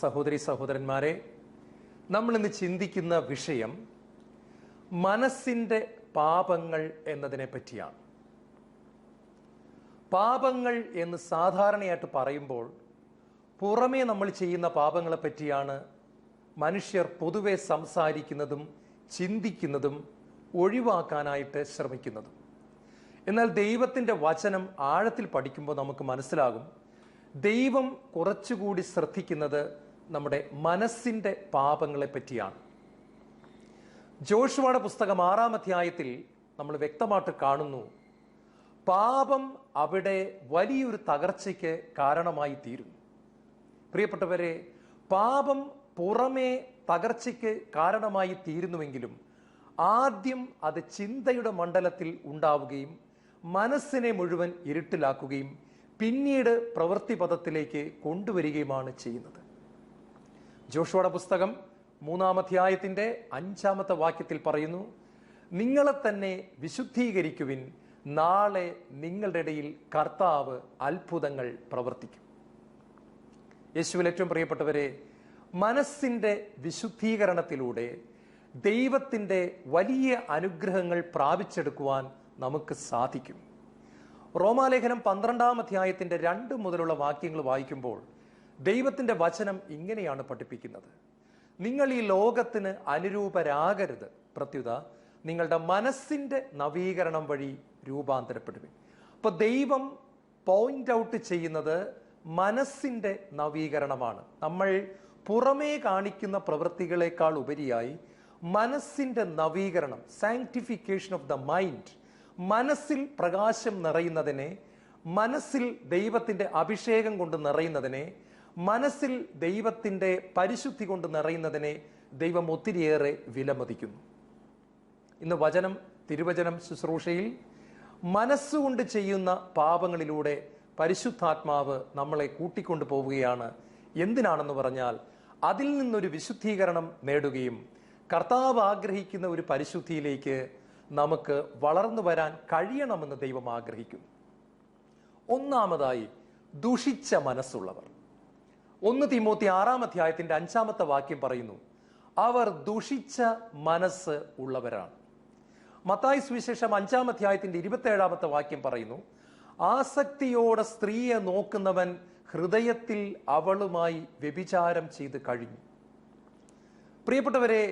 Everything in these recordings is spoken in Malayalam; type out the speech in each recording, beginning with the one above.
സഹോദരി സഹോദരന്മാരെ, നമ്മൾ ഇന്ന് ചിന്തിക്കുന്ന വിഷയം മനസ്സിൻ്റെ പാപങ്ങൾ എന്നതിനെ പറ്റിയാണ്. പാപങ്ങൾ എന്ന് സാധാരണയായിട്ട് പറയുമ്പോൾ പുറമേ നമ്മൾ ചെയ്യുന്ന പാപങ്ങളെ പറ്റിയാണ് മനുഷ്യർ പൊതുവെ സംസാരിക്കുന്നതും ചിന്തിക്കുന്നതും ഒഴിവാക്കാനായിട്ട് ശ്രമിക്കുന്നതും. എന്നാൽ ദൈവത്തിൻ്റെ വചനം ആഴത്തിൽ പഠിക്കുമ്പോൾ നമുക്ക് മനസ്സിലാകും, ദൈവം കുറച്ചുകൂടി ശ്രദ്ധിക്കുന്നത് നമ്മുടെ മനസ്സിൻ്റെ പാപങ്ങളെ പറ്റിയാണ്. ജോഷുവയുടെ പുസ്തകം 6-ാം അധ്യായത്തിൽ നമ്മൾ വ്യക്തമായിട്ട് കാണുന്നു, പാപം അവിടെ വലിയൊരു തകർച്ചയ്ക്ക് കാരണമായി തീരുന്നു. പ്രിയപ്പെട്ടവരെ, പാപം പുറമേ തകർച്ചയ്ക്ക് കാരണമായി തീരുന്നുവെങ്കിലും ആദ്യം അത് ചിന്തയുടെ മണ്ഡലത്തിൽ ഉണ്ടാവുകയും മനസ്സിനെ മുഴുവൻ ഇരുട്ടിലാക്കുകയും പിന്നീട് പ്രവൃത്തിപഥത്തിലേക്ക് കൊണ്ടുവരികയുമാണ് ചെയ്യുന്നത്. ജോഷുവയുടെ പുസ്തകം 3-ാം അധ്യായത്തിൻ്റെ 5-ാമത്തെ വാക്യത്തിൽ പറയുന്നു, നിങ്ങളെ തന്നെ വിശുദ്ധീകരിക്കുവിൻ, നാളെ നിങ്ങളുടെ ഇടയിൽ കർത്താവ് അത്ഭുതങ്ങൾ പ്രവർത്തിക്കും. യേശുവിൽ ഏറ്റവും പ്രിയപ്പെട്ടവരെ, മനസ്സിൻ്റെ വിശുദ്ധീകരണത്തിലൂടെ ദൈവത്തിൻ്റെ വലിയ അനുഗ്രഹങ്ങൾ പ്രാപിച്ചെടുക്കുവാൻ നമുക്ക് സാധിക്കും. റോമാലേഖനം 12-ാം അധ്യായത്തിൻ്റെ 2 മുതലുള്ള വാക്യങ്ങൾ വായിക്കുമ്പോൾ ദൈവത്തിൻ്റെ വചനം ഇങ്ങനെയാണ് പഠിപ്പിക്കുന്നത്, നിങ്ങൾ ഈ ലോകത്തിന് അനുരൂപരാകരുത്, പ്രത്യുത നിങ്ങളുടെ മനസ്സിൻ്റെ നവീകരണം വഴി രൂപാന്തരപ്പെടുവിൻ. അപ്പോൾ ദൈവം പോയിന്റ് ഔട്ട് ചെയ്യുന്നത് മനസ്സിൻ്റെ നവീകരണമാണ്. നമ്മൾ പുറമേ കാണിക്കുന്ന പ്രവൃത്തികളെക്കാൾ ഉപരിയായി മനസ്സിൻ്റെ നവീകരണം, സാങ്ക്ടിഫിക്കേഷൻ ഓഫ് ദ മൈൻഡ്, മനസ്സിൽ പ്രകാശം നിറയുന്നതിനെ, മനസ്സിൽ ദൈവത്തിൻ്റെ അഭിഷേകം കൊണ്ട് നിറയുന്നതിനെ, മനസ്സിൽ ദൈവത്തിൻ്റെ പരിശുദ്ധി കൊണ്ട് നിറയുന്നതിനെ ദൈവം ഒത്തിരിയേറെ വിലമതിക്കുന്നു. ഇന്ന് തിരുവചനം ശുശ്രൂഷയിൽ മനസ്സുകൊണ്ട് ചെയ്യുന്ന പാപങ്ങളിലൂടെ പരിശുദ്ധാത്മാവ് നമ്മളെ കൂട്ടിക്കൊണ്ടു പോവുകയാണ്. എന്തിനാണെന്ന് പറഞ്ഞാൽ അതിൽ നിന്നൊരു വിശുദ്ധീകരണം നേടുകയും കർത്താവ് ആഗ്രഹിക്കുന്ന ഒരു പരിശുദ്ധിയിലേക്ക് നമുക്ക് വളർന്നു വരാൻ കഴിയണമെന്ന് ദൈവം ആഗ്രഹിക്കുന്നു. ഒന്നാമതായി, ദുഷിച്ച മനസ്സുള്ളവർ. 1 തീമോത്തി 6-ാം അധ്യായത്തിൻ്റെ 5-ാമത്തെ വാക്യം പറയുന്നു, അവർ ദുഷിച്ച മനസ്സ് ഉള്ളവരാണ്. മത്തായി സുവിശേഷം 5-ാം അധ്യായത്തിൻ്റെ 27-ാമത്തെ വാക്യം പറയുന്നു, ആസക്തിയോടെ സ്ത്രീയെ നോക്കുന്നവൻ ഹൃദയത്തിൽ അവളുമായി വ്യഭിചാരം ചെയ്ത് കഴിഞ്ഞു. പ്രിയപ്പെട്ടവരെ,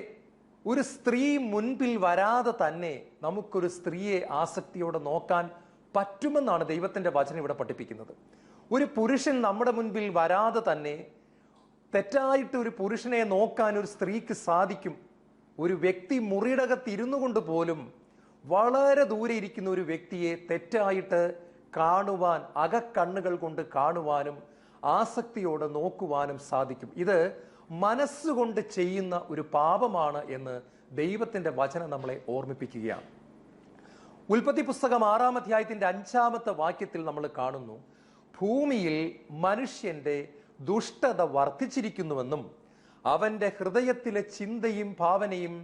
ഒരു സ്ത്രീ മുൻപിൽ വരാതെ തന്നെ നമുക്കൊരു സ്ത്രീയെ ആസക്തിയോടെ നോക്കാൻ പറ്റുമെന്നാണ് ദൈവത്തിൻ്റെ വചനം ഇവിടെ പഠിപ്പിക്കുന്നത്. ഒരു പുരുഷൻ നമ്മുടെ മുൻപിൽ വരാതെ തന്നെ തെറ്റായിട്ട് ഒരു പുരുഷനെ നോക്കാൻ ഒരു സ്ത്രീക്ക് സാധിക്കും. ഒരു വ്യക്തി മുറിയടകത്ത് ഇരുന്നു കൊണ്ട് പോലും വളരെ ദൂരെ ഇരിക്കുന്ന ഒരു വ്യക്തിയെ തെറ്റായിട്ട് കാണുവാൻ, അകക്കണ്ണുകൾ കൊണ്ട് കാണുവാനും ആസക്തിയോടെ നോക്കുവാനും സാധിക്കും. ഇത് മനസ്സുകൊണ്ട് ചെയ്യുന്ന ഒരു പാപമാണ് എന്ന് ദൈവത്തിൻ്റെ വചനം നമ്മളെ ഓർമ്മിപ്പിക്കുകയാണ്. ഉൽപ്പത്തി പുസ്തകം 6-ാം അധ്യായത്തിൻ്റെ 5-ാമത്തെ വാക്യത്തിൽ നമ്മൾ കാണുന്നു, ഭൂമിയിൽ മനുഷ്യന്റെ ദുഷ്ടത വർദ്ധിച്ചിരിക്കുന്നുവെന്നും അവന്റെ ഹൃദയത്തിലെ ചിന്തയും ഭാവനയും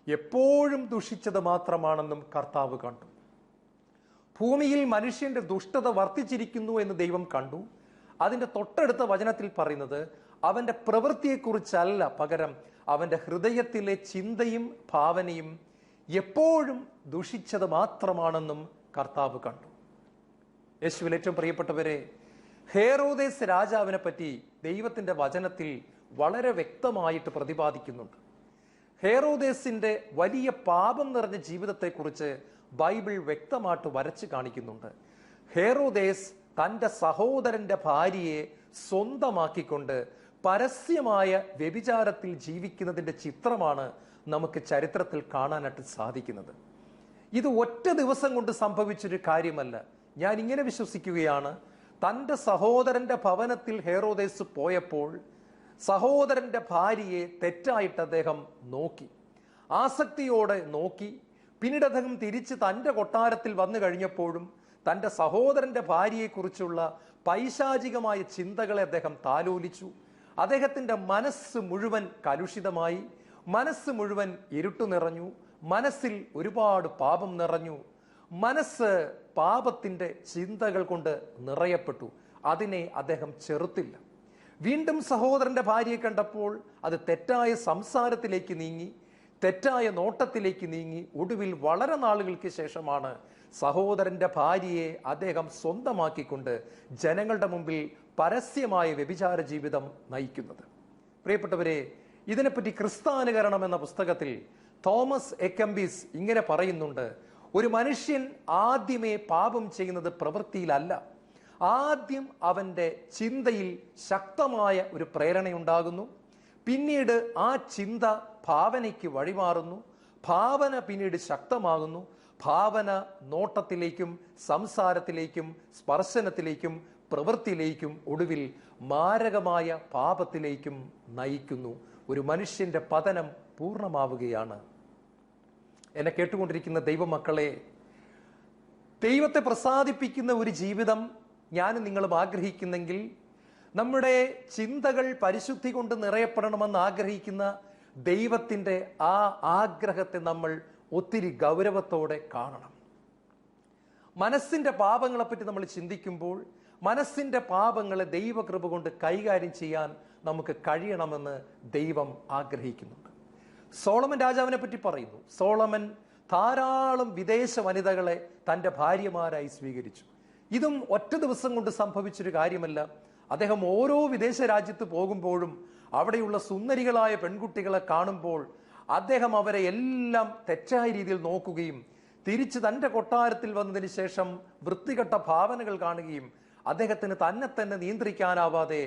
എപ്പോഴും ദുഷിച്ചത് മാത്രമാണെന്നും കർത്താവ് കണ്ടു. ഭൂമിയിൽ മനുഷ്യന്റെ ദുഷ്ടത വർദ്ധിച്ചിരിക്കുന്നു എന്ന് ദൈവം കണ്ടു. അതിൻ്റെ തൊട്ടടുത്ത വചനത്തിൽ പറയുന്നത് അവൻ്റെ പ്രവൃത്തിയെക്കുറിച്ചല്ല, പകരം അവൻ്റെ ഹൃദയത്തിലെ ചിന്തയും ഭാവനയും എപ്പോഴും ദുഷിച്ചത് മാത്രമാണെന്നും കർത്താവ് കണ്ടു. യേശുവിൽ ഏറ്റവും പ്രിയപ്പെട്ടവരെ, ഹേറോദേസ് രാജാവിനെ പറ്റി ദൈവത്തിൻ്റെ വചനത്തിൽ വളരെ വ്യക്തമായിട്ട് പ്രതിപാദിക്കുന്നുണ്ട്. ഹേറോദേസിൻ്റെ വലിയ പാപം നിറഞ്ഞ ജീവിതത്തെക്കുറിച്ച് ബൈബിൾ വ്യക്തമായിട്ട് വരച്ച് കാണിക്കുന്നുണ്ട്. ഹേറോദേസ് തൻ്റെ സഹോദരൻ്റെ ഭാര്യയെ സ്വന്തമാക്കിക്കൊണ്ട് പരസ്യമായ വ്യഭിചാരത്തിൽ ജീവിക്കുന്നതിൻ്റെ ചിത്രമാണ് നമുക്ക് ചരിത്രത്തിൽ കാണാനായിട്ട് സാധിക്കുന്നത്. ഇത് ഒറ്റ ദിവസം കൊണ്ട് സംഭവിച്ചൊരു കാര്യമല്ല. ഞാൻ ഇങ്ങനെ വിശ്വസിക്കുകയാണ്, തൻ്റെ സഹോദരൻ്റെ ഭവനത്തിൽ ഹേറോദേസ് പോയപ്പോൾ സഹോദരൻ്റെ ഭാര്യയെ തെറ്റായിട്ട് അദ്ദേഹം നോക്കി, ആസക്തിയോടെ നോക്കി. പിന്നീട് അദ്ദേഹം തിരിച്ച് തൻ്റെ കൊട്ടാരത്തിൽ വന്നു കഴിഞ്ഞപ്പോഴും തൻ്റെ സഹോദരൻ്റെ ഭാര്യയെക്കുറിച്ചുള്ള പൈശാചികമായ ചിന്തകളെ അദ്ദേഹം താലോലിച്ചു. അദ്ദേഹത്തിൻ്റെ മനസ്സ് മുഴുവൻ കലുഷിതമായി, മനസ്സ് മുഴുവൻ ഇരുട്ടു നിറഞ്ഞു, മനസ്സിൽ ഒരുപാട് പാപം നിറഞ്ഞു. മനസ്സ് പാപത്തിൻ്റെ ചിന്തകൾ കൊണ്ട് നിറയപ്പെട്ടു. അതിനെ അദ്ദേഹം ചെറുത്തില്ല. വീണ്ടും സഹോദരന്റെ ഭാര്യയെ കണ്ടപ്പോൾ അത് തെറ്റായ സംസാരത്തിലേക്ക് നീങ്ങി, തെറ്റായ നോട്ടത്തിലേക്ക് നീങ്ങി. ഒടുവിൽ വളരെ നാളുകൾക്ക് ശേഷമാണ് സഹോദരന്റെ ഭാര്യയെ അദ്ദേഹം സ്വന്തമാക്കിക്കൊണ്ട് ജനങ്ങളുടെ മുമ്പിൽ പരസ്യമായ വ്യഭിചാര ജീവിതം നയിക്കുന്നത്. പ്രിയപ്പെട്ടവരെ, ഇതിനെപ്പറ്റി ക്രിസ്താനുകരണം എന്ന പുസ്തകത്തിൽ തോമസ് എ കെമ്പിസ് ഇങ്ങനെ പറയുന്നുണ്ട്: ഒരു മനുഷ്യൻ ആദ്യമേ പാപം ചെയ്യുന്നത് പ്രവൃത്തിയിലല്ല. ആദ്യം അവൻ്റെ ചിന്തയിൽ ശക്തമായ ഒരു പ്രേരണയുണ്ടാകുന്നു. പിന്നീട് ആ ചിന്ത ഭാവനയ്ക്ക് വഴിമാറുന്നു. ഭാവന പിന്നീട് ശക്തമാകുന്നു. ഭാവന നോട്ടത്തിലേക്കും സംസാരത്തിലേക്കും സ്പർശനത്തിലേക്കും പ്രവൃത്തിയിലേക്കും ഒടുവിൽ മാരകമായ പാപത്തിലേക്കും നയിക്കുന്നു. ഒരു മനുഷ്യന്റെ പതനം പൂർണ്ണമാവുകയാണ്. എന്നെ കേട്ടുകൊണ്ടിരിക്കുന്ന ദൈവമക്കളെ, ദൈവത്തെ പ്രസാദിപ്പിക്കുന്ന ഒരു ജീവിതം ഞാനും നിങ്ങളും ആഗ്രഹിക്കുന്നെങ്കിൽ, നമ്മുടെ ചിന്തകൾ പരിശുദ്ധി കൊണ്ട് നിറയപ്പെടണമെന്ന് ആഗ്രഹിക്കുന്ന ദൈവത്തിൻ്റെ ആ ആഗ്രഹത്തെ നമ്മൾ ഒത്തിരി ഗൗരവത്തോടെ കാണണം. മനസ്സിൻ്റെ പാപങ്ങളെപ്പറ്റി നമ്മൾ ചിന്തിക്കുമ്പോൾ മനസ്സിൻ്റെ പാപങ്ങളെ ദൈവകൃപ കൊണ്ട് കൈകാര്യം ചെയ്യാൻ നമുക്ക് കഴിയണമെന്ന് ദൈവം ആഗ്രഹിക്കുന്നുണ്ട്. സോളമൻ രാജാവിനെ പറ്റി പറയുന്നു. സോളമൻ ധാരാളം വിദേശ വനിതകളെ തൻ്റെ ഭാര്യമാരായി സ്വീകരിച്ചു. ഇതും ഒറ്റ ദിവസം കൊണ്ട് സംഭവിച്ചൊരു കാര്യമല്ല. അദ്ദേഹം ഓരോ വിദേശ രാജ്യത്ത് പോകുമ്പോഴും അവിടെയുള്ള സുന്ദരികളായ പെൺകുട്ടികളെ കാണുമ്പോൾ അദ്ദേഹം അവരെ എല്ലാം തെറ്റായ രീതിയിൽ നോക്കുകയും തിരിച്ച് തൻ്റെ കൊട്ടാരത്തിൽ വന്നതിന് ശേഷം വൃത്തികെട്ട ഭാവനകൾ കാണുകയും അദ്ദേഹത്തിന് തന്നെ നിയന്ത്രിക്കാനാവാതെ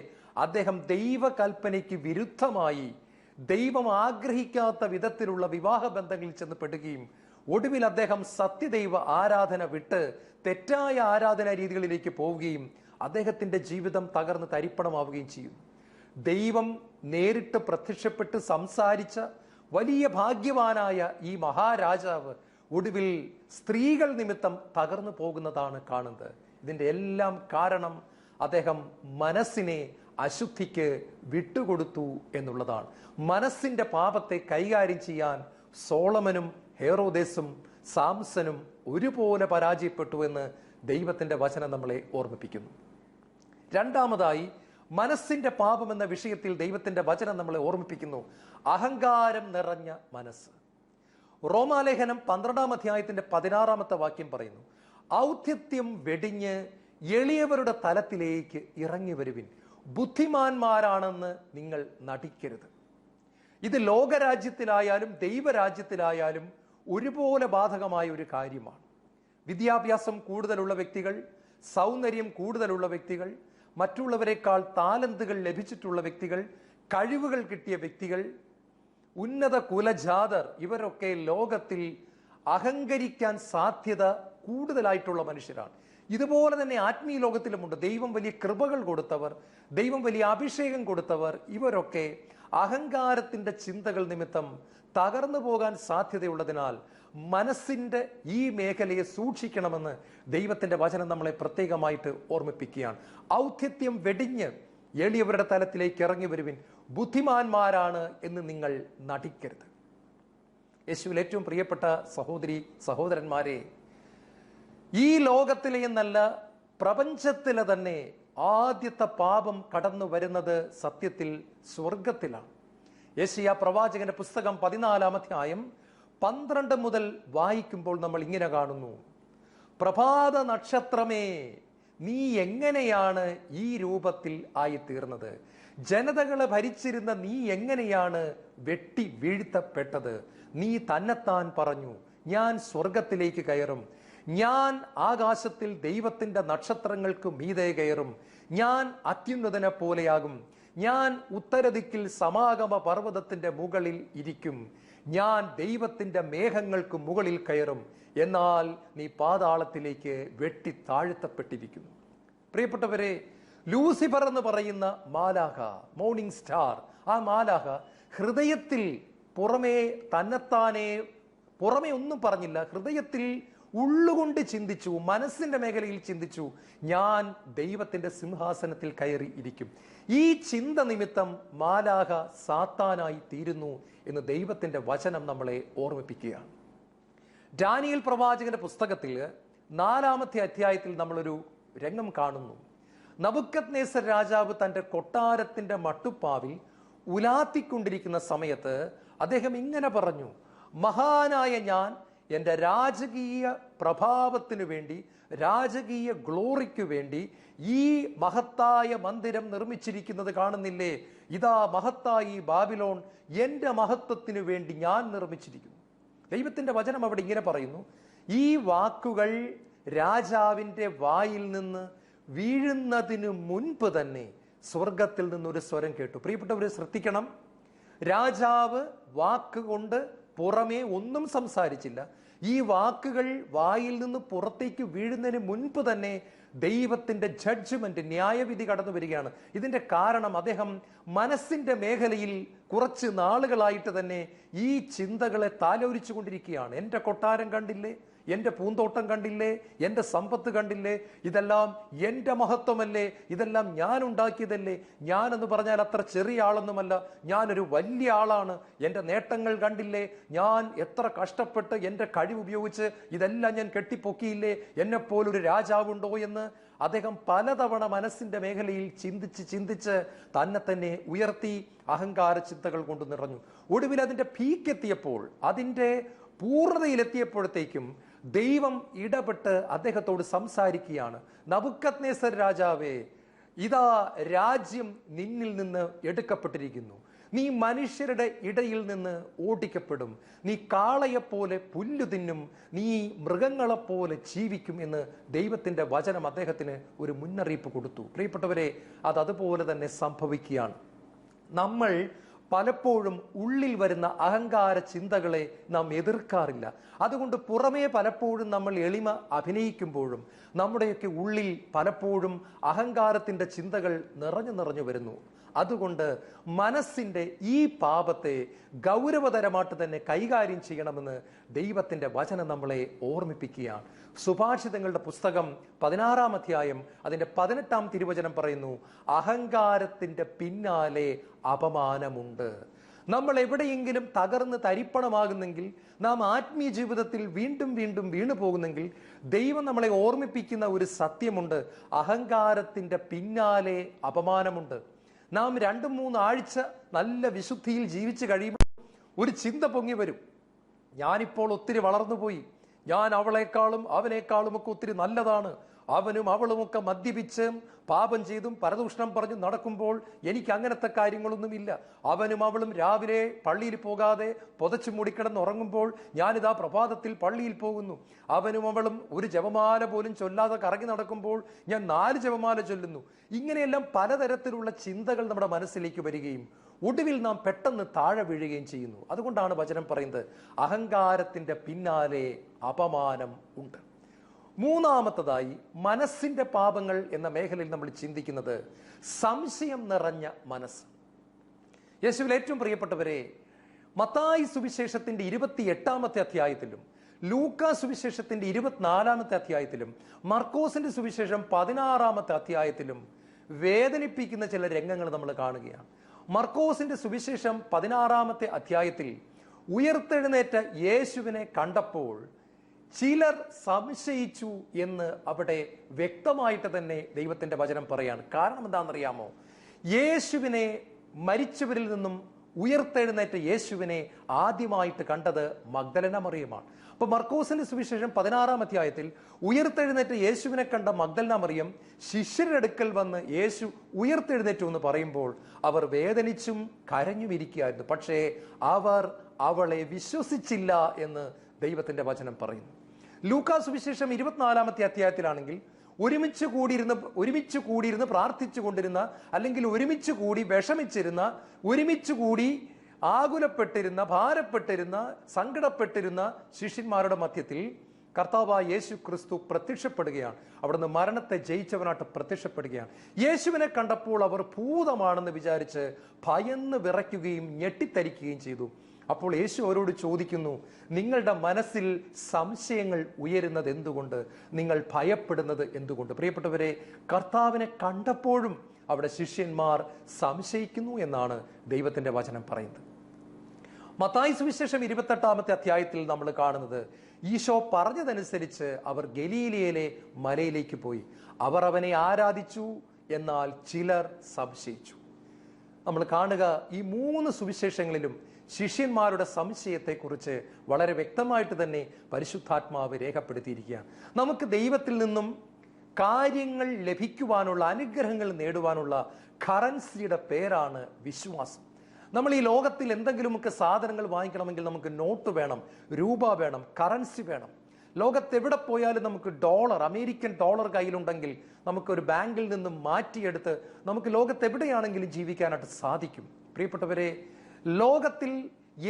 അദ്ദേഹം ദൈവകൽപ്പനയ്ക്ക് വിരുദ്ധമായി ദൈവം ആഗ്രഹിക്കാത്ത വിധത്തിലുള്ള വിവാഹ ബന്ധങ്ങളിൽ ചെന്ന് പെടുകയും ഒടുവിൽ അദ്ദേഹം സത്യദൈവ ആരാധന വിട്ട് തെറ്റായ ആരാധനാ രീതികളിലേക്ക് പോവുകയും അദ്ദേഹത്തിൻ്റെ ജീവിതം തകർന്ന് തരിപ്പണമാവുകയും ചെയ്യും. ദൈവം നേരിട്ട് പ്രത്യക്ഷപ്പെട്ട് സംസാരിച്ച വലിയ ഭാഗ്യവാനായ ഈ മഹാരാജാവ് ഒടുവിൽ സ്ത്രീകൾ നിമിത്തം തകർന്നു പോകുന്നതാണ് കാണുന്നത്. ഇതിൻ്റെ എല്ലാം കാരണം അദ്ദേഹം മനസ്സിനെ അശുദ്ധിക്ക് വിട്ടുകൊടുത്തു എന്നുള്ളതാണ്. മനസ്സിൻ്റെ പാപത്തെ കൈകാര്യം ചെയ്യാൻ സോളമനും ഹേറോദേസും സാംസനും ഒരുപോലെ പരാജയപ്പെട്ടു എന്ന് ദൈവത്തിൻ്റെ വചനം നമ്മളെ ഓർമ്മിപ്പിക്കുന്നു. രണ്ടാമതായി, മനസ്സിൻ്റെ പാപം എന്ന വിഷയത്തിൽ ദൈവത്തിൻ്റെ വചനം നമ്മളെ ഓർമ്മിപ്പിക്കുന്നു അഹങ്കാരം നിറഞ്ഞ മനസ്സ്. റോമാലേഖനം 12-ാം അധ്യായത്തിന്റെ 16-ാമത്തെ വാക്യം പറയുന്നു: ഔദ്ധ്യത്യം വെടിഞ്ഞ് എളിയവരുടെ തലത്തിലേക്ക് ഇറങ്ങി വരുവിൻ, ബുദ്ധിമാന്മാരാണെന്ന് നിങ്ങൾ നടിക്കരുത്. ഇത് ലോകരാജ്യത്തിലായാലും ദൈവരാജ്യത്തിലായാലും ഒരുപോലെ ബാധകമായ ഒരു കാര്യമാണ്. വിദ്യാഭ്യാസം കൂടുതലുള്ള വ്യക്തികൾ, സൗന്ദര്യം കൂടുതലുള്ള വ്യക്തികൾ, മറ്റുള്ളവരെക്കാൾ താലന്തുകൾ ലഭിച്ചിട്ടുള്ള വ്യക്തികൾ, കഴിവുകൾ കിട്ടിയ വ്യക്തികൾ, ഉന്നത കുലജാതർ, ഇവരൊക്കെ ലോകത്തിൽ അഹങ്കരിക്കാൻ സാധ്യത കൂടുതലായിട്ടുള്ള മനുഷ്യരാണ്. ഇതുപോലെ തന്നെ ആത്മീയ ലോകത്തിലുമുണ്ട്. ദൈവം വലിയ കൃപകൾ കൊടുത്തവർ, ദൈവം വലിയ അഭിഷേകം കൊടുത്തവർ, ഇവരൊക്കെ അഹങ്കാരത്തിൻ്റെ ചിന്തകൾ നിമിത്തം തകർന്നു പോകാൻ സാധ്യതയുള്ളതിനാൽ മനസ്സിൻ്റെ ഈ മേഖലയെ സൂക്ഷിക്കണമെന്ന് ദൈവത്തിൻ്റെ വചനം നമ്മളെ പ്രത്യേകമായിട്ട് ഓർമ്മിപ്പിക്കുകയാണ്. ഔദ്ധ്യത്യം വെടിഞ്ഞ് എളിയവരുടെ തലത്തിലേക്ക് ഇറങ്ങി വരുവിൻ, ബുദ്ധിമാന്മാരാണ് എന്ന് നിങ്ങൾ നടിക്കരുത്. യേശുവിൽ ഏറ്റവും പ്രിയപ്പെട്ട സഹോദരി സഹോദരന്മാരെ, ഈ ലോകത്തിലെ എന്നല്ല പ്രപഞ്ചത്തിലെ തന്നെ ആദ്യത്തെ പാപം കടന്നു വരുന്നത് സത്യത്തിൽ സ്വർഗത്തിലാണ്. യെശയ്യാ പ്രവാചകന്റെ പുസ്തകം 14-ാം അധ്യായം 12 മുതൽ വായിക്കുമ്പോൾ നമ്മൾ ഇങ്ങനെ കാണുന്നു: പ്രഭാത നക്ഷത്രമേ, നീ എങ്ങനെയാണ് ഈ രൂപത്തിൽ ആയിത്തീർന്നത്? ജനതകളെ ഭരിച്ചിരുന്ന നീ എങ്ങനെയാണ് വെട്ടി വീഴ്ത്തപ്പെട്ടത്? നീ തന്നെത്താൻ പറഞ്ഞു, ഞാൻ സ്വർഗത്തിലേക്ക് കയറും, ഞാൻ ആകാശത്തിൽ ദൈവത്തിൻ്റെ നക്ഷത്രങ്ങൾക്ക് മീതെ കയറും, ഞാൻ അത്യുന്നതനെ പോലെയാകും, ഞാൻ ഉത്തരദിക്കിൽ സമാഗമ പർവ്വതത്തിന്റെ മുകളിൽ ഇരിക്കും, ഞാൻ ദൈവത്തിൻ്റെ മേഘങ്ങൾക്ക് മുകളിൽ കയറും, എന്നാൽ നീ പാതാളത്തിലേക്ക് വെട്ടി താഴ്ത്തപ്പെട്ടിരിക്കുന്നു. പ്രിയപ്പെട്ടവരെ, ലൂസിഫർ എന്ന് പറയുന്ന മാലാഖ, മോർണിംഗ് സ്റ്റാർ, ആ മാലാഖ ഹൃദയത്തിൽ പുറമേ ഒന്നും പറഞ്ഞില്ല, ഹൃദയത്തിൽ ഉള്ളുകൊണ്ട് ചിന്തിച്ചു, മനസ്സിന്റെ മേഖലയിൽ ചിന്തിച്ചു, ഞാൻ ദൈവത്തിന്റെ സിംഹാസനത്തിൽ കയറി ഇരിക്കും. ഈ ചിന്ത നിമിത്തം മാലാഖ സാത്താനായി തീരുന്നു എന്ന് ദൈവത്തിന്റെ വചനം നമ്മളെ ഓർമ്മിപ്പിക്കുകയാണ്. ഡാനിയേൽ പ്രവാചകന്റെ പുസ്തകത്തിൽ 4-ാമത്തെ അധ്യായത്തിൽ നമ്മളൊരു രംഗം കാണുന്നു. നബൂഖദ്നേസർ രാജാവ് തൻ്റെ കൊട്ടാരത്തിൻ്റെ മട്ടുപ്പാവിൽ ഉലാത്തിക്കൊണ്ടിരിക്കുന്ന സമയത്ത് അദ്ദേഹം ഇങ്ങനെ പറഞ്ഞു, മഹാനായ ഞാൻ എൻ്റെ രാജകീയ പ്രഭാവത്തിനു വേണ്ടി, രാജകീയ ഗ്ലോറിക്കു വേണ്ടി ഈ മഹത്തായ മന്ദിരം നിർമ്മിച്ചിരിക്കുന്നത് കാണുന്നില്ലേ? ഇതാ മഹത്തായ ഈ ബാബിലോൺ എൻ്റെ മഹത്വത്തിനു വേണ്ടി ഞാൻ നിർമ്മിച്ചിരിക്കുന്നു. ദൈവത്തിൻ്റെ വചനം അവിടെ ഇങ്ങനെ പറയുന്നു. ഈ വാക്കുകൾ രാജാവിൻ്റെ വായിൽ നിന്ന് വീഴുന്നതിന് മുൻപ് തന്നെ സ്വർഗത്തിൽ നിന്നൊരു സ്വരം കേട്ടു. പ്രിയപ്പെട്ടവരെ ശ്രദ്ധിക്കണം, രാജാവ് വാക്കുകൊണ്ട് പുറമേ ഒന്നും സംസാരിച്ചില്ല. ഈ വാക്കുകൾ വായിൽ നിന്ന് പുറത്തേക്ക് വീഴുന്നതിന് മുൻപ് തന്നെ ദൈവത്തിന്റെ ജഡ്ജ്മെന്റ്, ന്യായവിധി കടന്നു വരികയാണ്. ഇതിന്റെ കാരണം അദ്ദേഹം മനസ്സിന്റെ മേഖലയിൽ കുറച്ച് നാളുകളായിട്ട് തന്നെ ഈ ചിന്തകളെ താലോലിച്ചു കൊണ്ടിരിക്കുകയാണ്. എൻ്റെ കൊട്ടാരം കണ്ടില്ലേ, എൻ്റെ പൂന്തോട്ടം കണ്ടില്ലേ, എൻ്റെ സമ്പത്ത് കണ്ടില്ലേ, ഇതെല്ലാം എൻ്റെ മഹത്വമല്ലേ, ഇതെല്ലാം ഞാൻ ഉണ്ടാക്കിയതല്ലേ, ഞാനെന്ന് പറഞ്ഞാൽ അത്ര ചെറിയ ആളൊന്നുമല്ല, ഞാനൊരു വലിയ ആളാണ്, എൻ്റെ നേട്ടങ്ങൾ കണ്ടില്ലേ, ഞാൻ എത്ര കഷ്ടപ്പെട്ട് എൻ്റെ കഴിവ് ഉപയോഗിച്ച് ഇതെല്ലാം ഞാൻ കെട്ടിപ്പൊക്കിയില്ലേ, എന്നെപ്പോലൊരു രാജാവുണ്ടോ എന്ന് അദ്ദേഹം പലതവണ മനസ്സിന്റെ മേഖലയിൽ ചിന്തിച്ച് തന്നെ ഉയർത്തി അഹങ്കാര ചിന്തകൾ കൊണ്ട് നിറഞ്ഞു. ഒടുവിൽ അതിൻ്റെ പീക്കെത്തിയപ്പോൾ, അതിൻ്റെ പൂർണ്ണതയിലെത്തിയപ്പോഴത്തേക്കും ദൈവം ഇടപെട്ട് അദ്ദേഹത്തോട് സംസാരിക്കുകയാണ്. നബൂഖദ്നേസർ രാജാവേ, ഇതാ രാജ്യം നിന്നിൽ നിന്ന് എടുക്കപ്പെട്ടിരിക്കുന്നു. നീ മനുഷ്യരുടെ ഇടയിൽ നിന്ന് ഓടിക്കപ്പെടും. നീ കാളയെപ്പോലെ പുല്ലു തിന്നും, നീ മൃഗങ്ങളെപ്പോലെ ജീവിക്കും എന്ന് ദൈവത്തിന്റെ വചനം അദ്ദേഹത്തിന് ഒരു മുന്നറിയിപ്പ് കൊടുത്തു. പ്രിയപ്പെട്ടവരെ, അതുപോലെ തന്നെ സംഭവിക്കുകയാണ്. നമ്മൾ പലപ്പോഴും ഉള്ളിൽ വരുന്ന അഹങ്കാര ചിന്തകളെ നാം എതിർക്കാറില്ല. അതുകൊണ്ട് പുറമേ പലപ്പോഴും നമ്മൾ എളിമ അഭിനയിക്കുമ്പോഴും നമ്മുടെയൊക്കെ ഉള്ളിൽ പലപ്പോഴും അഹങ്കാരത്തിൻ്റെ ചിന്തകൾ നിറഞ്ഞു വരുന്നു. അതുകൊണ്ട് മനസ്സിൻ്റെ ഈ പാപത്തെ ഗൗരവതരമായിട്ട് തന്നെ കൈകാര്യം ചെയ്യണമെന്ന് ദൈവത്തിൻ്റെ വചനം നമ്മളെ ഓർമ്മിപ്പിക്കുകയാണ്. സുഭാഷിതങ്ങളുടെ പുസ്തകം 16-ാം അധ്യായം അതിൻ്റെ 18-ാം തിരുവചനം പറയുന്നു, അഹങ്കാരത്തിൻ്റെ പിന്നാലെ അപമാനമുണ്ട്. നമ്മൾ എവിടെയെങ്കിലും തകർന്ന് തരിപ്പണമാകുന്നെങ്കിൽ, നാം ആത്മീയ ജീവിതത്തിൽ വീണ്ടും വീണു പോകുന്നെങ്കിൽ, ദൈവം നമ്മളെ ഓർമ്മിപ്പിക്കുന്ന ഒരു സത്യമുണ്ട്, അഹങ്കാരത്തിൻ്റെ പിന്നാലെ അപമാനമുണ്ട്. നാം 2-3 ആഴ്ച നല്ല വിശുദ്ധിയിൽ ജീവിച്ച് കഴിയുമ്പോൾ ഒരു ചിന്ത പൊങ്ങി വരും, ഞാനിപ്പോൾ ഒത്തിരി വളർന്നുപോയി, ഞാൻ അവളെക്കാളും അവനേക്കാളും ഒക്കെ ഒത്തിരി നല്ലതാണ്, അവനും അവളുമൊക്കെ മദ്യപിച്ചും പാപം ചെയ്തും പരദൂഷണം പറഞ്ഞു നടക്കുമ്പോൾ എനിക്ക് അങ്ങനത്തെ കാര്യങ്ങളൊന്നുമില്ല. അവനും അവളും രാവിലെ പള്ളിയിൽ പോകാതെ പുതച്ചു മൂടിക്കിടന്ന് ഉറങ്ങുമ്പോൾ ഞാനിതാ പ്രഭാതത്തിൽ പള്ളിയിൽ പോകുന്നു. അവനും അവളും ഒരു ജപമാല പോലും ചൊല്ലാതെ കറങ്ങി നടക്കുമ്പോൾ ഞാൻ 4 ജപമാല ചൊല്ലുന്നു. ഇങ്ങനെയെല്ലാം പലതരത്തിലുള്ള ചിന്തകൾ നമ്മുടെ മനസ്സിലേക്ക് വരികയും ഒടുവിൽ നാം പെട്ടെന്ന് താഴെ വീഴുകയും ചെയ്യുന്നു. അതുകൊണ്ടാണ് വചനം പറയുന്നത്, അഹങ്കാരത്തിന്റെ പിന്നാലെ അപമാനം ഉണ്ട്. മൂന്നാമത്തതായി, മനസ്സിന്റെ പാപങ്ങൾ എന്ന മേഖലയിൽ നമ്മൾ ചിന്തിക്കുന്നത് സംശയം നിറഞ്ഞ മനസ്സ്. യേശുവിൽ ഏറ്റവും പ്രിയപ്പെട്ടവരെ, മത്തായി സുവിശേഷത്തിന്റെ 28-ാമത്തെ അധ്യായത്തിലും ലൂക്കാ സുവിശേഷത്തിന്റെ 24-ാമത്തെ അധ്യായത്തിലും മർക്കോസിന്റെ സുവിശേഷം 16-ാമത്തെ അധ്യായത്തിലും വേദനിപ്പിക്കുന്ന ചില രംഗങ്ങൾ നമ്മൾ കാണുകയാണ്. മർക്കോസിന്റെ സുവിശേഷം 16-ാമത്തെ അധ്യായത്തിൽ ഉയർത്തെഴുന്നേറ്റ യേശുവിനെ കണ്ടപ്പോൾ ചിലർ സംശയിച്ചു എന്ന് അവിടെ വ്യക്തമായിട്ട് തന്നെ ദൈവത്തിന്റെ വചനം പറയാണ്. കാരണം എന്താണെന്നറിയാമോ? യേശുവിനെ, മരിച്ചവരിൽ നിന്നും ഉയർത്തെഴുന്നേറ്റ യേശുവിനെ ആദ്യമായിട്ട് കണ്ടത് മഗ്ദലന മറിയമാണ്. അപ്പൊ മർക്കോസിന്റെ സുവിശേഷം 16-ാം അധ്യായത്തിൽ ഉയർത്തെഴുന്നേറ്റ യേശുവിനെ കണ്ട മഗ്ദലന മറിയം ശിഷ്യരുടെ അടുക്കൽ വന്ന് യേശു ഉയർത്തെഴുന്നേറ്റു എന്ന് പറയുമ്പോൾ അവർ വേദനിച്ചും കരഞ്ഞും ഇരിക്കുകയായിരുന്നു. പക്ഷേ അവർ അവളെ വിശ്വസിച്ചില്ല എന്ന് ദൈവത്തിന്റെ വചനം പറയുന്നു. ലൂക്കാ സുവിശേഷം 24-ാമത്തെ അധ്യായത്തിലാണെങ്കിൽ ഒരുമിച്ച് കൂടിയിരുന്ന് പ്രാർത്ഥിച്ചു കൊണ്ടിരുന്ന, അല്ലെങ്കിൽ ഒരുമിച്ച് കൂടി വിഷമിച്ചിരുന്ന, ഒരുമിച്ച് കൂടി ആകുലപ്പെട്ടിരുന്ന, ഭാരപ്പെട്ടിരുന്ന, സങ്കടപ്പെട്ടിരുന്ന ശിഷ്യന്മാരുടെ മധ്യത്തിൽ കർത്താവായ യേശു ക്രിസ്തു പ്രത്യക്ഷപ്പെടുകയാണ്. അവിടുന്ന് മരണത്തെ ജയിച്ചവനായിട്ട് പ്രത്യക്ഷപ്പെടുകയാണ്. യേശുവിനെ കണ്ടപ്പോൾ അവർ ഭൂതമാണെന്ന് വിചാരിച്ച് ഭയന്ന് വിറയ്ക്കുകയും ഞെട്ടിത്തരിക്കുകയും ചെയ്തു. അപ്പോൾ യേശു അവരോട് ചോദിക്കുന്നു, നിങ്ങളുടെ മനസ്സിൽ സംശയങ്ങൾ ഉയരുന്നത് എന്തുകൊണ്ട്? നിങ്ങൾ ഭയപ്പെടുന്നത് എന്തുകൊണ്ട്? പ്രിയപ്പെട്ടവരെ, കർത്താവിനെ കണ്ടപ്പോഴും അവിടെ ശിഷ്യന്മാർ സംശയിക്കുന്നു എന്നാണ് ദൈവത്തിന്റെ വചനം പറയുന്നത്. മത്തായി സുവിശേഷം 28-ാമത്തെ അധ്യായത്തിൽ നമ്മൾ കാണുന്നത്, ഈശോ പറഞ്ഞതനുസരിച്ച് അവർ ഗലീലയിലെ മലയിലേക്ക് പോയി. അവർ അവനെ ആരാധിച്ചു. എന്നാൽ ചിലർ സംശയിച്ചു. നമ്മൾ കാണുക, ഈ 3 സുവിശേഷങ്ങളിലും ശിഷ്യന്മാരുടെ സംശയത്തെക്കുറിച്ച് വളരെ വ്യക്തമായിട്ട് തന്നെ പരിശുദ്ധാത്മാവ് രേഖപ്പെടുത്തിയിരിക്കുകയാണ്. നമുക്ക് ദൈവത്തിൽ നിന്നും കാര്യങ്ങൾ ലഭിക്കുവാനുള്ള, അനുഗ്രഹങ്ങൾ നേടുവാനുള്ള കറൻസിയുടെ പേരാണ് വിശ്വാസം. നമ്മൾ ഈ ലോകത്തിൽ എന്തെങ്കിലുമൊക്കെ സാധനങ്ങൾ വാങ്ങിക്കണമെങ്കിൽ നമുക്ക് നോട്ട് വേണം, രൂപ വേണം, കറൻസി വേണം. ലോകത്ത് എവിടെ പോയാലും നമുക്ക് ഡോളർ, അമേരിക്കൻ ഡോളർ കയ്യിലുണ്ടെങ്കിൽ നമുക്കൊരു ബാങ്കിൽ നിന്നും മാറ്റിയെടുത്ത് നമുക്ക് ലോകത്ത് എവിടെയാണെങ്കിലും ജീവിക്കാനായിട്ട് സാധിക്കും. പ്രിയപ്പെട്ടവരെ, ലോകത്തിൽ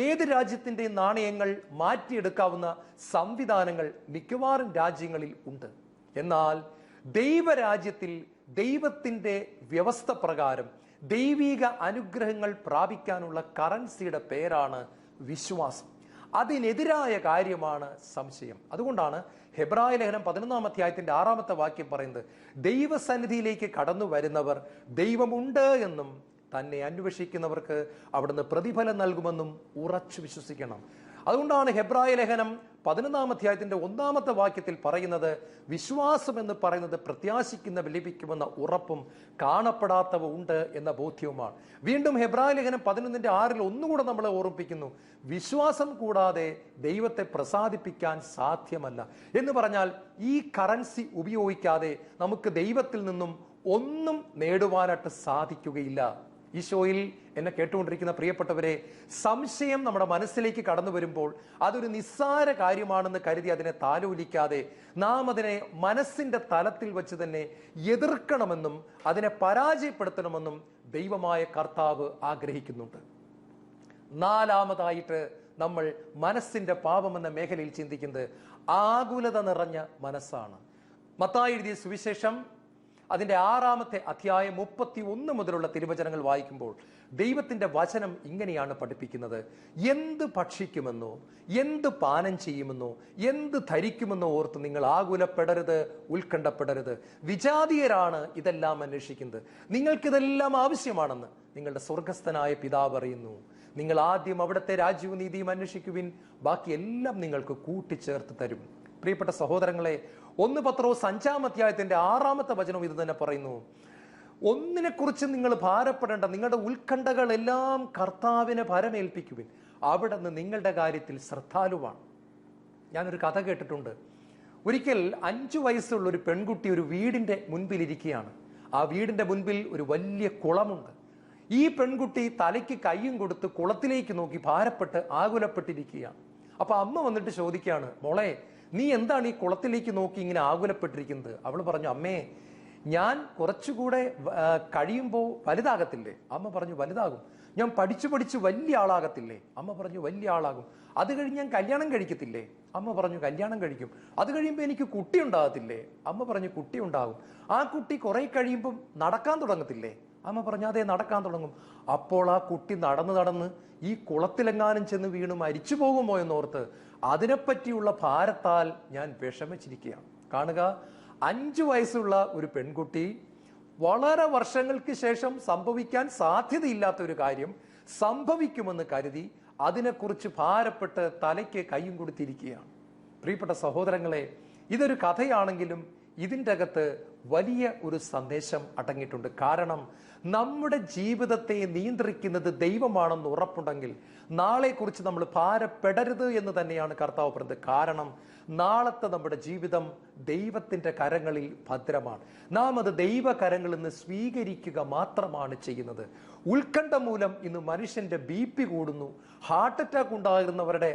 ഏത് രാജ്യത്തിൻ്റെ നാണയങ്ങൾ മാറ്റിയെടുക്കാവുന്ന സംവിധാനങ്ങൾ മിക്കവാറും രാജ്യങ്ങളിൽ ഉണ്ട്. എന്നാൽ ദൈവരാജ്യത്തിൽ ദൈവത്തിൻ്റെ വ്യവസ്ഥ പ്രകാരം ദൈവിക അനുഗ്രഹങ്ങൾ പ്രാപിക്കാനുള്ള കറൻസിയുടെ പേരാണ് വിശ്വാസം. അതിനെതിരായ കാര്യമാണ് സംശയം. അതുകൊണ്ടാണ് ഹെബ്രായ ലേഖനം 11-ാം അധ്യായത്തിന്റെ 6-ാമത്തെ വാക്യം പറയുന്നത്, ദൈവസന്നിധിയിലേക്ക് കടന്നു വരുന്നവർ ദൈവമുണ്ട് എന്നും തന്നെ അന്വേഷിക്കുന്നവർക്ക് അവിടുന്ന് പ്രതിഫലം നൽകുമെന്നും ഉറച്ചു വിശ്വസിക്കണം. അതുകൊണ്ടാണ് ഹെബ്രായ ലേഖനം 11-ാം അധ്യായത്തിന്റെ 1-ാമത്തെ വാക്യത്തിൽ പറയുന്നത്, വിശ്വാസം എന്ന് പറയുന്നത് പ്രത്യാശിക്കുന്ന ലഭിക്കുമെന്ന ഉറപ്പും കാണപ്പെടാത്തവ ഉണ്ട് എന്ന ബോധ്യവുമാണ്. വീണ്ടും ഹെബ്രായ ലേഖനം 11:6 ഒന്നുകൂടെ നമ്മളെ ഓർമ്മിപ്പിക്കുന്നു, വിശ്വാസം കൂടാതെ ദൈവത്തെ പ്രസാദിപ്പിക്കാൻ സാധ്യമല്ല എന്ന് പറഞ്ഞാൽ ഈ കറൻസി ഉപയോഗിക്കാതെ നമുക്ക് ദൈവത്തിൽ നിന്നും ഒന്നും നേടുവാനായിട്ട് സാധിക്കുകയില്ല. ഈശോയിൽ എന്നെ കേട്ടുകൊണ്ടിരിക്കുന്ന പ്രിയപ്പെട്ടവരെ, സംശയം നമ്മുടെ മനസ്സിലേക്ക് കടന്നു വരുമ്പോൾ അതൊരു നിസ്സാര കാര്യമാണെന്ന് കരുതി അതിനെ താലോലിക്കാതെ നാം അതിനെ മനസ്സിന്റെ തലത്തിൽ വെച്ച് തന്നെ എതിർക്കണമെന്നും അതിനെ പരാജയപ്പെടുത്തണമെന്നും ദൈവമായ കർത്താവ് ആഗ്രഹിക്കുന്നുണ്ട്. 4-ാമതായിട്ട് നമ്മൾ മനസ്സിന്റെ പാപം എന്ന മേഖലയിൽ ചിന്തിക്കുന്നത് ആകുലത നിറഞ്ഞ മനസ്സാണ്. മത്തായി എഴുതിയ സുവിശേഷം അതിന്റെ 6-ാമത്തെ അധ്യായം 31 മുതലുള്ള തിരുവചനങ്ങൾ വായിക്കുമ്പോൾ ദൈവത്തിന്റെ വചനം ഇങ്ങനെയാണ് പഠിപ്പിക്കുന്നത്, എന്ത് ഭക്ഷിക്കുമെന്നോ എന്ത് പാനം ചെയ്യുമെന്നോ എന്ത് ധരിക്കുമെന്നോ ഓർത്ത് നിങ്ങൾ ആകുലപ്പെടരുത്, ഉത്കണ്ഠപ്പെടരുത്. വിജാതീയരാണ് ഇതെല്ലാം അന്വേഷിക്കുന്നത്, നിങ്ങൾക്കിതെല്ലാം ആവശ്യമാണെന്ന് നിങ്ങളുടെ സ്വർഗസ്ഥനായ പിതാവ് അറിയുന്നു. നിങ്ങൾ ആദ്യം അവിടുത്തെ രാജ്യവും നീതിയും അന്വേഷിക്കുവിൻ, ബാക്കി എല്ലാം നിങ്ങൾക്ക് കൂട്ടിച്ചേർത്ത് തരും. പ്രിയപ്പെട്ട സഹോദരങ്ങളെ, 1 പത്രോസ് 5-ാം അധ്യായത്തിന്റെ 6-ാമത്തെ വചനം ഇത് തന്നെ പറയുന്നു, ഒന്നിനെക്കുറിച്ച് നിങ്ങൾ ഭാരപ്പെടേണ്ട, നിങ്ങളുടെ ഉത്കണ്ഠകളെല്ലാം കർത്താവിനെ ഭരമേൽപ്പിക്കുവിൻ, അവിടെ നിന്ന് നിങ്ങളുടെ കാര്യത്തിൽ ശ്രദ്ധാലുവാണ്. ഞാനൊരു കഥ കേട്ടിട്ടുണ്ട്. ഒരിക്കൽ 5 വയസ്സുള്ള ഒരു പെൺകുട്ടി ഒരു വീടിന്റെ മുൻപിൽ ഇരിക്കുകയാണ്. ആ വീടിന്റെ മുൻപിൽ ഒരു വലിയ കുളമുണ്ട്. ഈ പെൺകുട്ടി തലയ്ക്ക് കയ്യും കൊടുത്ത് കുളത്തിലേക്ക് നോക്കി ഭാരപ്പെട്ട് ആകുലപ്പെട്ടിരിക്കുകയാണ്. അപ്പൊ അമ്മ വന്നിട്ട് ചോദിക്കുകയാണ്, മോളെ നീ എന്താണ് ഈ കുളത്തിലേക്ക് നോക്കി ഇങ്ങനെ ആകുലപ്പെട്ടിരിക്കുന്നത്? അവൾ പറഞ്ഞു, അമ്മേ ഞാൻ കുറച്ചുകൂടെ കഴിയുമ്പോൾ വലുതാകത്തില്ലേ? അമ്മ പറഞ്ഞു, വലുതാകും. ഞാൻ പഠിച്ചു വലിയ ആളാകത്തില്ലേ? അമ്മ പറഞ്ഞു, വലിയ ആളാകും. അത് കഴിഞ്ഞ് ഞാൻ കല്യാണം കഴിക്കത്തില്ലേ? അമ്മ പറഞ്ഞു, കല്യാണം കഴിക്കും. അത് കഴിയുമ്പോൾ എനിക്ക് കുട്ടി ഉണ്ടാകത്തില്ലേ? അമ്മ പറഞ്ഞു, കുട്ടി ഉണ്ടാകും. ആ കുട്ടി കുറെ കഴിയുമ്പം നടക്കാൻ തുടങ്ങത്തില്ലേ? അമ്മ പറഞ്ഞു, അതേ, നടക്കാൻ തുടങ്ങും. അപ്പോൾ ആ കുട്ടി നടന്ന് ഈ കുളത്തിലെങ്ങാനും ചെന്ന് വീണ് മരിച്ചു പോകുമോ എന്നോർത്ത് അതിനെപ്പറ്റിയുള്ള ഭാരത്താൽ ഞാൻ വിഷമിച്ചിരിക്കുകയാണ്. കാണുക, 5 വയസ്സുള്ള ഒരു പെൺകുട്ടി വളരെ വർഷങ്ങൾക്ക് ശേഷം സംഭവിക്കാൻ സാധ്യതയില്ലാത്ത ഒരു കാര്യം സംഭവിക്കുമെന്ന് കരുതി അതിനെക്കുറിച്ച് ഭാരപ്പെട്ട് തലയ്ക്ക് കയ്യും കൊടുത്തിരിക്കുകയാണ്. പ്രിയപ്പെട്ട സഹോദരങ്ങളെ, ഇതൊരു കഥയാണെങ്കിലും ഇതിൻ്റെ അകത്ത് വലിയ ഒരു സന്ദേശം അടങ്ങിയിട്ടുണ്ട്. കാരണം നമ്മുടെ ജീവിതത്തെ നിയന്ത്രിക്കുന്നത് ദൈവമാണെന്ന് ഉറപ്പുണ്ടെങ്കിൽ നാളെക്കുറിച്ച് നമ്മൾ ഭാരപ്പെടരുത് എന്ന് തന്നെയാണ് കർത്താവ് പറഞ്ഞത്. കാരണം നാളത്തെ നമ്മുടെ ജീവിതം ദൈവത്തിൻ്റെ കരങ്ങളിൽ ഭദ്രമാണ്. നാം അത് ദൈവകരങ്ങളിൽ നിന്ന് സ്വീകരിക്കുക മാത്രമാണ് ചെയ്യുന്നത്. ഉത്കണ്ഠ മൂലം ഇന്ന് മനുഷ്യന്റെ BP കൂടുന്നു. ഹാർട്ട് അറ്റാക്ക് ഉണ്ടാകുന്നവരുടെ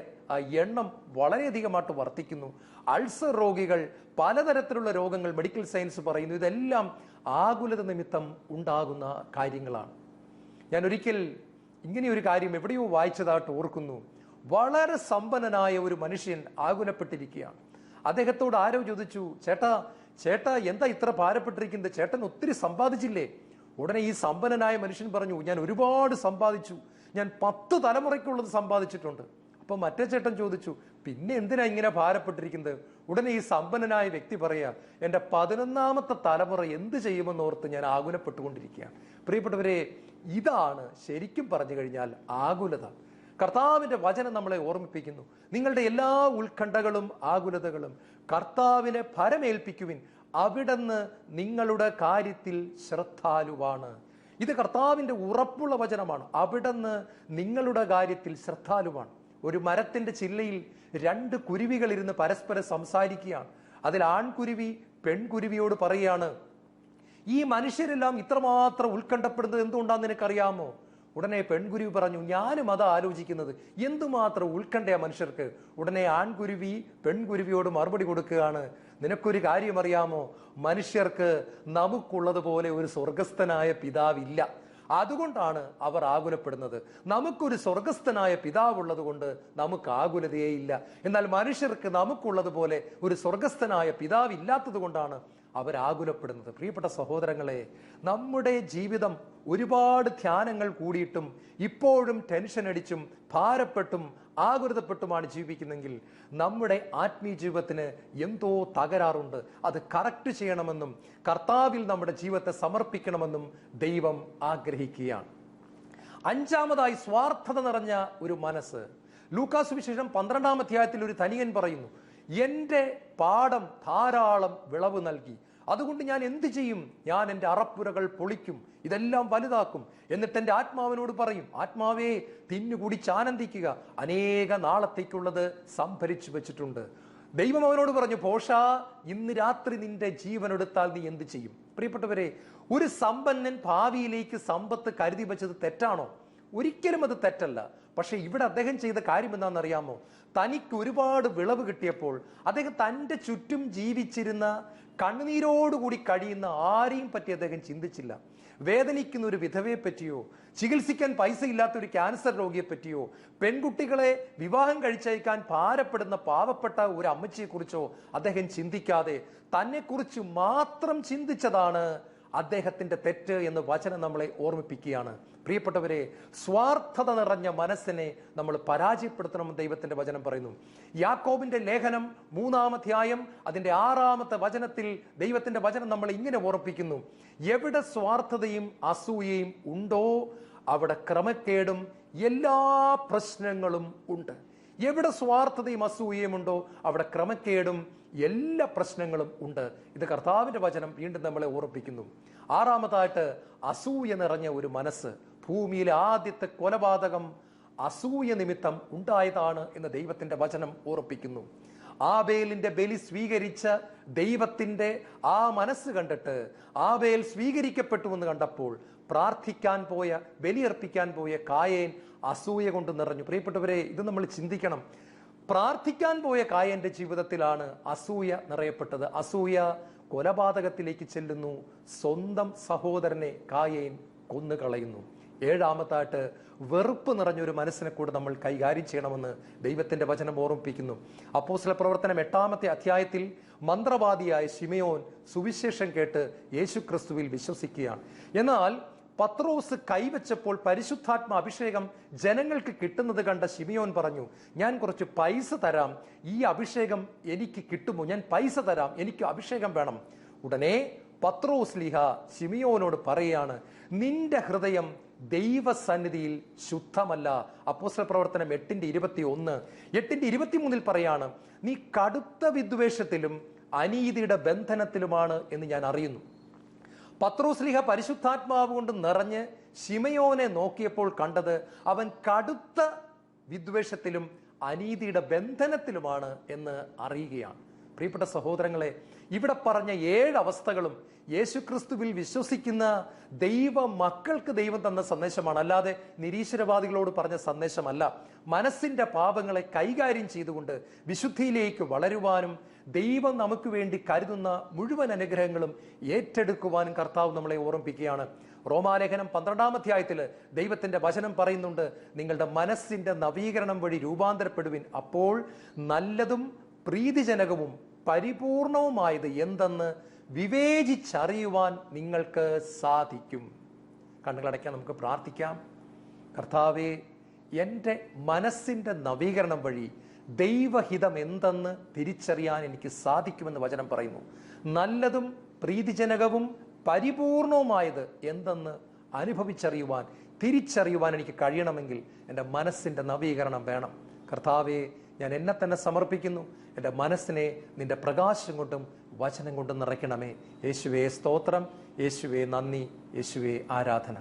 എണ്ണം വളരെയധികമായിട്ട് വർദ്ധിക്കുന്നു. അൾസർ രോഗികൾ, പലതരത്തിലുള്ള രോഗങ്ങൾ മെഡിക്കൽ സയൻസ് പറയുന്നു. ഇതെല്ലാം ആകുലത നിമിത്തം ഉണ്ടാകുന്ന കാര്യങ്ങളാണ്. ഞാൻ ഒരിക്കൽ ഇങ്ങനെ ഒരു കാര്യം എവിടെയോ വായിച്ചതായിട്ട് ഓർക്കുന്നു. വളരെ സമ്പന്നനായ ഒരു മനുഷ്യൻ ആകുലപ്പെട്ടിരിക്കുകയാണ്. അദ്ദേഹത്തോട് ആരോ ചോദിച്ചു, ചേട്ടാ എന്താ ഇത്ര ഭാരപ്പെട്ടിരിക്കുന്നത്? ചേട്ടൻ ഒത്തിരി സമ്പാദിച്ചില്ലേ? ഉടനെ ഈ സമ്പന്നനായ മനുഷ്യൻ പറഞ്ഞു, ഞാൻ ഒരുപാട് സമ്പാദിച്ചു, ഞാൻ 10 തലമുറയ്ക്കുള്ളത് സമ്പാദിച്ചിട്ടുണ്ട്. അപ്പൊ മറ്റേ ചേട്ടൻ ചോദിച്ചു, പിന്നെ എന്തിനാ ഇങ്ങനെ ഭാരപ്പെട്ടിരിക്കുന്നത്? ഉടനെ ഈ സമ്പന്നനായ വ്യക്തി പറയാ, എൻ്റെ 11ാമത്തെ തലമുറ എന്ത് ചെയ്യുമെന്നോർത്ത് ഞാൻ ആകുലപ്പെട്ടുകൊണ്ടിരിക്കുകയാണ്. പ്രിയപ്പെട്ടവരെ, ഇതാണ് ശരിക്കും പറഞ്ഞു കഴിഞ്ഞാൽ ആകുലത. കർത്താവിന്റെ വചനം നമ്മളെ ഓർമ്മിപ്പിക്കുന്നു, നിങ്ങളുടെ എല്ലാ ഉത്കണ്ഠകളും ആകുലതകളും കർത്താവിനെ ഭരമേൽപ്പിക്കുവിൻ, അവിടുന്ന് നിങ്ങളുടെ കാര്യത്തിൽ ശ്രദ്ധാലുവാണ്. ഇത് കർത്താവിൻ്റെ ഉറപ്പുള്ള വചനമാണ്. അവിടുന്ന് നിങ്ങളുടെ കാര്യത്തിൽ ശ്രദ്ധാലുവാണ്. ഒരു മരത്തിന്റെ ചില്ലയിൽ 2 കുരുവികൾ ഇരുന്ന് പരസ്പരം സംസാരിക്കുകയാണ്. അതിൽ ആൺകുരുവി പെൺകുരുവിയോട് പറയുകയാണ്, ഈ മനുഷ്യരെല്ലാം ഇത്രമാത്രം ഉത്കണ്ഠപ്പെടുന്നത് എന്തുകൊണ്ടാന്ന് നിനക്കറിയാമോ? ഉടനെ പെൺകുരുവി പറഞ്ഞു, ഞാനും അത് ആലോചിക്കുന്നത്, എന്തുമാത്രം ഉത്കണ്ഠയാ മനുഷ്യർക്ക്. ഉടനെ ആൺകുരുവി പെൺകുരുവിയോട് മറുപടി കൊടുക്കുകയാണ്, നിനക്കൊരു കാര്യം അറിയാമോ? മനുഷ്യർക്ക് നമുക്കുള്ളതുപോലെ ഒരു സ്വർഗസ്ഥനായ പിതാവില്ല. അതുകൊണ്ടാണ് അവർ ആകുലപ്പെടുന്നത്. നമുക്കൊരു സ്വർഗസ്ഥനായ പിതാവുള്ളത് കൊണ്ട് നമുക്ക് ആകുലതയേ ഇല്ല. എന്നാൽ മനുഷ്യർക്ക് നമുക്കുള്ളതുപോലെ ഒരു സ്വർഗസ്ഥനായ പിതാവ് ഇല്ലാത്തത് കൊണ്ടാണ് അവരാകുലപ്പെടുന്നത്. പ്രിയപ്പെട്ട സഹോദരങ്ങളെ, നമ്മുടെ ജീവിതം ഒരുപാട് ധ്യാനങ്ങൾ കൂടിയിട്ടും ഇപ്പോഴും ടെൻഷൻ അടിച്ചും ഭാരപ്പെട്ടും ആകുലതപ്പെട്ടുമാണ് ജീവിക്കുന്നെങ്കിൽ നമ്മുടെ ആത്മീയ ജീവിതത്തിന് എന്തോ തകരാറുണ്ട്. അത് കറക്റ്റ് ചെയ്യണമെന്നും കർത്താവിൽ നമ്മുടെ ജീവിതത്തെ സമർപ്പിക്കണമെന്നും ദൈവം ആഗ്രഹിക്കുകയാണ്. 5-ാമതായി സ്വാർത്ഥത നിറഞ്ഞ ഒരു മനസ്സ്. ലൂക്കാ സുവിശേഷം 12-ാം അധ്യായത്തിൽ ഒരു ധനികൻ പറയുന്നു, എൻ്റെ പാടം ധാരാളം വിളവ് നൽകി, അതുകൊണ്ട് ഞാൻ എന്ത് ചെയ്യും? ഞാൻ എൻ്റെ അറപ്പുരകൾ പൊളിക്കും, ഇതെല്ലാം വലുതാക്കും, എന്നിട്ട് എൻ്റെ ആത്മാവിനോട് പറയും, ആത്മാവേ തിന്നുകുടിച്ച് ആനന്ദിക്കുക, അനേക നാളത്തേക്കുള്ളത് സംഭരിച്ചു വെച്ചിട്ടുണ്ട്. ദൈവം അവനോട് പറഞ്ഞു, പോഷാ, ഇന്ന് രാത്രി നിന്റെ ജീവൻ എടുത്താൽ നീ എന്ത് ചെയ്യും? പ്രിയപ്പെട്ടവരെ, ഒരു സമ്പന്നൻ ഭാവിയിലേക്ക് സമ്പത്ത് കരുതി വെച്ചത് തെറ്റാണോ? ഒരിക്കലും അത് തെറ്റല്ല. പക്ഷെ ഇവിടെ അദ്ദേഹം ചെയ്ത കാര്യം എന്താണെന്നറിയാമോ? തനിക്ക് ഒരുപാട് വിളവ് കിട്ടിയപ്പോൾ അദ്ദേഹം തൻ്റെ ചുറ്റും ജീവിച്ചിരുന്ന കണ്ണുനീരോടുകൂടി കഴിയുന്ന ആരെയും പറ്റി അദ്ദേഹം ചിന്തിച്ചില്ല. വേദനിക്കുന്ന ഒരു വിധവയെ പറ്റിയോ, ചികിത്സിക്കാൻ പൈസ ഇല്ലാത്ത ഒരു ക്യാൻസർ രോഗിയെ പറ്റിയോ, പെൺകുട്ടികളെ വിവാഹം കഴിച്ചയക്കാൻ ഭാരപ്പെടുന്ന പാവപ്പെട്ട ഒരു അമ്മച്ചിയെക്കുറിച്ചോ അദ്ദേഹം ചിന്തിക്കാതെ തന്നെക്കുറിച്ച് മാത്രം ചിന്തിച്ചതാണ് അദ്ദേഹത്തിന്റെ തെറ്റ് എന്ന് വചനം നമ്മളെ ഓർമ്മിപ്പിക്കുകയാണ്. പ്രിയപ്പെട്ടവരെ, സ്വാർത്ഥത നിറഞ്ഞ മനസ്സിനെ നമ്മൾ പരാജയപ്പെടുത്തണമെന്ന് ദൈവത്തിന്റെ വചനം പറയുന്നു. യാക്കോബിന്റെ ലേഖനം 3-ാം അധ്യായം അതിന്റെ 6-ാമത്തെ വചനത്തിൽ ദൈവത്തിന്റെ വചനം നമ്മളെ ഇങ്ങനെ ഓർമ്മിപ്പിക്കുന്നു, എവിടെ സ്വാർത്ഥതയും അസൂയയും ഉണ്ടോ അവിടെ ക്രമക്കേടും എല്ലാ പ്രശ്നങ്ങളും ഉണ്ട്. എവിടെ സ്വാർത്ഥതയും അസൂയയും ഉണ്ടോ അവിടെ ക്രമക്കേടും എല്ലാ പ്രശ്നങ്ങളും ഉണ്ട്. ഇത് കർത്താവിന്റെ വചനം വീണ്ടും നമ്മളെ ഓർമ്മിപ്പിക്കുന്നു. 6-ാമതായിട്ട് അസൂയ നിറഞ്ഞ ഒരു മനസ്സ്. ഭൂമിയിലെ ആദ്യത്തെ കൊലപാതകം അസൂയ നിമിത്തം ഉണ്ടായതാണ് എന്ന് ദൈവത്തിന്റെ വചനം ഓർമ്മിപ്പിക്കുന്നു. ആബേലിന്റെ ബലി സ്വീകരിച്ച ദൈവത്തിന്റെ ആ മനസ്സ് കണ്ടിട്ട് ആബേൽ സ്വീകരിക്കപ്പെട്ടുവെന്ന് കണ്ടപ്പോൾ പ്രാർത്ഥിക്കാൻ പോയ, ബലിയർപ്പിക്കാൻ പോയ കായേൻ അസൂയ കൊണ്ട് നിറഞ്ഞു. പ്രിയപ്പെട്ടവരെ, ഇത് നമ്മൾ ചിന്തിക്കണം. പ്രാർത്ഥിക്കാൻ പോയ കായേന്റെ ജീവിതത്തിലാണ് അസൂയ നിറയപ്പെട്ടത്. അസൂയ കൊലപാതകത്തിലേക്ക് ചെല്ലുന്നു. സ്വന്തം സഹോദരനെ കായേൻ കൊന്നുകളയുന്നു. 7-ാമത്തായിട്ട് വെറുപ്പ് നിറഞ്ഞൊരു മനസ്സിനെ കൂടെ നമ്മൾ കൈകാര്യം ചെയ്യണമെന്ന് ദൈവത്തിന്റെ വചനം ഓർമ്മിപ്പിക്കുന്നു. അപ്പോസ്തല പ്രവർത്തനം 8-ാമത്തെ അധ്യായത്തിൽ മന്ത്രവാദിയായ ശിമയോൻ സുവിശേഷം കേട്ട് യേശുക്രിസ്തുവിൽ വിശ്വസിക്കുകയാണ്. എന്നാൽ പത്രോസ് കൈവച്ചപ്പോൾ പരിശുദ്ധാത്മ അഭിഷേകം ജനങ്ങൾക്ക് കിട്ടുന്നത് കണ്ട ശിമയോൻ പറഞ്ഞു, ഞാൻ കുറച്ച് പൈസ തരാം, ഈ അഭിഷേകം എനിക്ക് കിട്ടുമോ? ഞാൻ പൈസ തരാം, എനിക്ക് അഭിഷേകം വേണം. ഉടനെ പത്രോസ് ലീഹ ശിമയോനോട് പറയുകയാണ്, നിന്റെ ഹൃദയം ദൈവസന്നിധിയിൽ ശുദ്ധമല്ല. അപ്പോസ്തല പ്രവർത്തനം 8:21, 8:23 പറയാണ്, നീ കടുത്ത വിദ്വേഷത്തിലും അനീതിയുടെ ബന്ധനത്തിലുമാണ് എന്ന് ഞാൻ അറിയുന്നു. പത്രോസ് ലീഹ പരിശുദ്ധാത്മാവ് കൊണ്ട് നിറഞ്ഞ് ശിമയോനെ നോക്കിയപ്പോൾ കണ്ടത് അവൻ കടുത്ത വിദ്വേഷത്തിലും അനീതിയുടെ ബന്ധനത്തിലുമാണ് എന്ന് അറിയുകയാണ്. പ്രിയപ്പെട്ട സഹോദരങ്ങളെ, ഇവിടെ പറഞ്ഞ 7 അവസ്ഥകളും യേശുക്രിസ്തുവിൽ വിശ്വസിക്കുന്ന ദൈവ മക്കൾക്ക് ദൈവം തന്ന സന്ദേശമാണ്, അല്ലാതെ നിരീശ്വരവാദികളോട് പറഞ്ഞ സന്ദേശമല്ല. മനസ്സിന്റെ പാപങ്ങളെ കൈകാര്യം ചെയ്തുകൊണ്ട് വിശുദ്ധിയിലേക്ക് വളരുവാനും ദൈവം നമുക്ക് വേണ്ടി കരുതുന്ന മുഴുവൻ അനുഗ്രഹങ്ങളും ഏറ്റെടുക്കുവാനും കർത്താവ് നമ്മളെ ഓർമ്മിപ്പിക്കുകയാണ്. റോമാലേഖനം 12-ാം അധ്യായത്തിൽ ദൈവത്തിന്റെ വചനം പറയുന്നുണ്ട്, നിങ്ങളുടെ മനസ്സിന്റെ നവീകരണം വഴി രൂപാന്തരപ്പെടുവിൻ, അപ്പോൾ നല്ലതും പ്രീതിജനകവും പരിപൂർണവുമായത് എന്തെന്ന് വിവേചിച്ചറിയുവാൻ നിങ്ങൾക്ക് സാധിക്കും. കണ്ണുകളടയ്ക്കാൻ നമുക്ക് പ്രാർത്ഥിക്കാം. കർത്താവേ, എൻ്റെ മനസ്സിന്റെ നവീകരണം വഴി ദൈവഹിതം എന്തെന്ന് തിരിച്ചറിയാൻ എനിക്ക് സാധിക്കുമെന്ന് വചനം പറയുന്നു. നല്ലതും പ്രീതിജനകവും പരിപൂർണവുമായത് എന്തെന്ന് അനുഭവിച്ചറിയുവാൻ, തിരിച്ചറിയുവാൻ എനിക്ക് കഴിയണമെങ്കിൽ എൻ്റെ മനസ്സിന്റെ നവീകരണം വേണം. കർത്താവേ, ഞാൻ എന്നെ തന്നെ സമർപ്പിക്കുന്നു. എൻ്റെ മനസ്സിനെ നിന്റെ പ്രകാശം കൊണ്ടും വചനം കൊണ്ടും നിറയ്ക്കണമേ. യേശുവേ സ്തോത്രം, യേശുവേ നന്ദി, യേശുവേ ആരാധന.